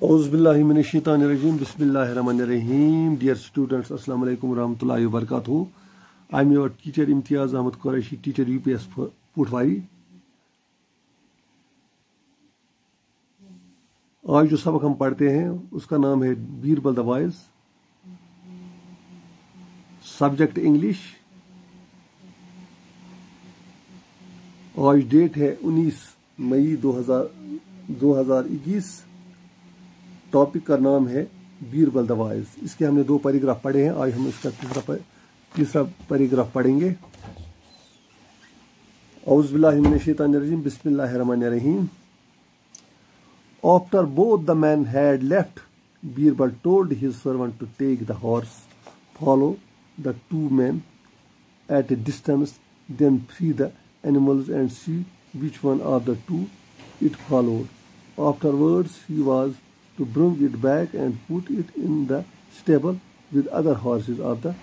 औज़ुबिल्लाहि मिनश्शैतानिर्रजीम बिस्मिल्लाहिर्रहमानिर्रहीम. Dear students, Assalamu alaikum warahmatullahi wabarakatuh. I am your teacher Imtiaz Ahmed Qureshi, teacher UPS Putwari. आज जो सबक हम पढ़ते हैं उसका नाम है Birbal the wise. Subject English. आज डेट है 19 मई 2021. टॉपिक का नाम है बीरबल द वाइज. इसके हमने 2 पैराग्राफ पढ़े हैं. आज हम इसका तीसरा पैराग्राफ पढ़ेंगे. औज़ुबिल्लाहि मिनश्शैतानिर्रजीम बिस्मिल्लाहिर्रहमानिर्रहीम. After both the men had left, Birbal told his servant to take the horse, follow the 2 men at a distance, then free the animals and see which one of the 2 it followed. Afterwards, he was to bring it back and put it in the stable with other horses of the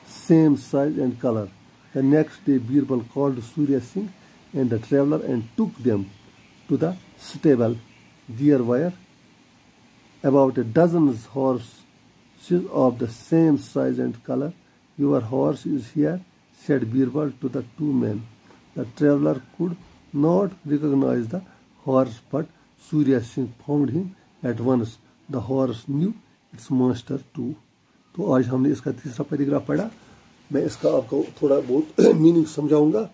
same size and color. The next day, Birbal called Surya Singh and the traveller and took them to the stable. There were about a dozen horses of the same size and color. Your horse is here, said Birbal to the 2 men. The traveller could not recognize the horse, but Surya Singh found him at once. The horse knew its master too. तो आज हमने इसका तीसरा paragraph पढ़ा. मैं इसका आपको थोड़ा बहुत मीनिंग समझाऊंगा.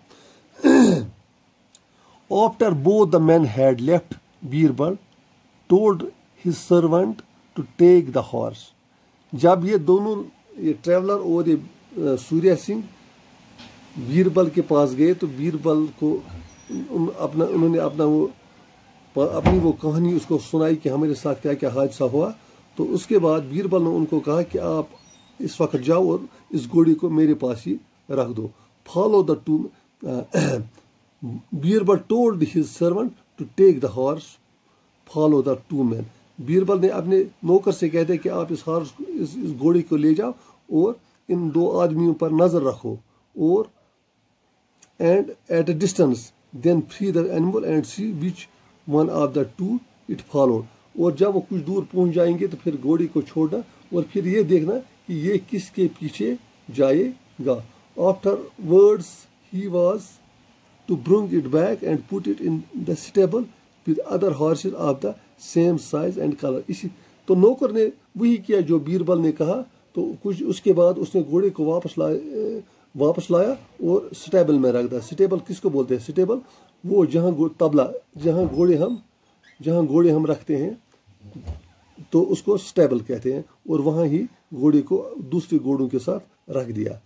After both the men had left, Birbal told his servant to take the horse. जब ये दोनों, ये ट्रैवलर और ये सूर्या सिंह बीरबल के पास गए तो बीरबल को उन्होंने अपनी वो कहानी उसको सुनाई कि हमारे साथ क्या क्या हादसा हुआ. तो उसके बाद बीरबल ने उनको कहा कि आप इस वक्त जाओ और इस घोड़ी को मेरे पास ही रख दो. Follow the 2. Birbal told his servant to take the horse, follow the 2 men. Birbal ने अपने नौकर से कहते कि आप इस घोड़ी को ले जाओ और इन 2 आदमियों पर नजर रखो. और and at a distance then free the animal and see which one of the 2 it followed. और जब वो कुछ दूर पहुंच जाएंगे तो फिर घोड़ी को छोड़ना और फिर ये देखना कि ये किसके पीछे जाएगा. After words he was to bring it back and put it in the stable with other horses of the same size and color. इसी तो नौकर ने वही किया जो बीरबल ने कहा. तो कुछ उसके बाद उसने घोड़े को वापस लाया और स्टेबल में रख दिया. स्टेबल किसको बोलते हैं? स्टेबल वो तबला जहाँ घोड़े हम रखते हैं तो उसको स्टेबल कहते हैं. और वहाँ ही घोड़े को दूसरे घोड़ों के साथ रख दिया.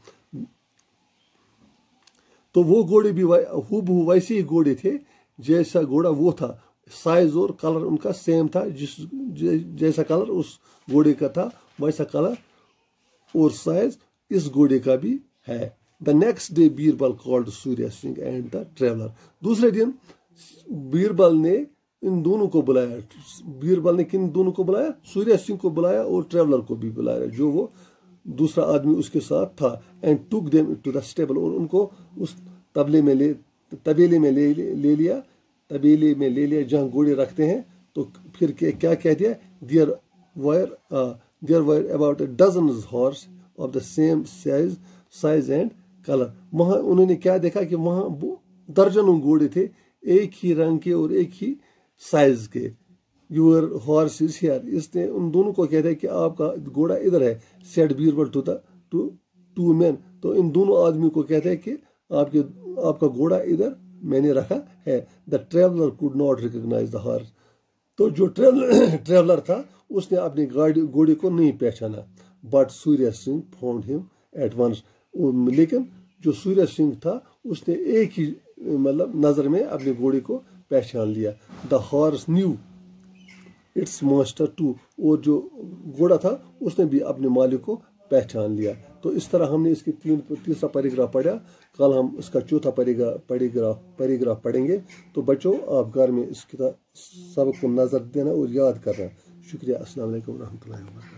तो वो घोड़े भी हूबहू वैसे ही घोड़े थे जैसा घोड़ा वो था. साइज और कलर उनका सेम था. जैसा कलर उस घोड़े का था वैसा कलर और साइज इस घोड़े का भी है. The next day Birbal called Surya Singh and the traveller. दूसरे दिन बीरबल ने इन दोनों को बुलाया. बीरबल ने किन दोनों को बुलाया? सूर्या सिंह को बुलाया और ट्रेवलर को भी बुलाया जो वो दूसरा आदमी उसके साथ था. And took them to the stable. और उनको उस तबेले में ले लिया जहाँ घोड़े रखते हैं. तो फिर क्या कह दिया? There were about a dozen horse of the same size and colour. वहाँ उन्होंने क्या देखा कि वहाँ दर्जनों घोड़े थे एक ही रंग के और एक ही साइज के. Your horse is here. इसने उन दोनों को कहता है कि आपका घोड़ा इधर है. Said Birbal to the 2 men. तो इन दोनों आदमी को कहता है कि आपका घोड़ा इधर मैंने रखा है. The traveller could not recognise the horse. तो जो ट्रेवलर था उसने अपनी घोड़े को नहीं पहचाना. But Surya Singh found him at once. लेकिन जो सूर्या सिंह था उसने एक ही नजर में अपने घोड़े को पहचान लिया. The horse knew its master too. और जो घोड़ा था उसने भी अपने मालिक को पहचान लिया. तो इस तरह हमने इसकी तीसरा पैराग्राफ पढ़ा. कल हम इसका चौथा पैराग्राफ पढ़ेंगे. तो बच्चों आप घर में इस सबक को नजर देना और याद करना. शुक्रिया. अस्सलाम वालेकुम रहमतुल्लाहि व बरकातहू.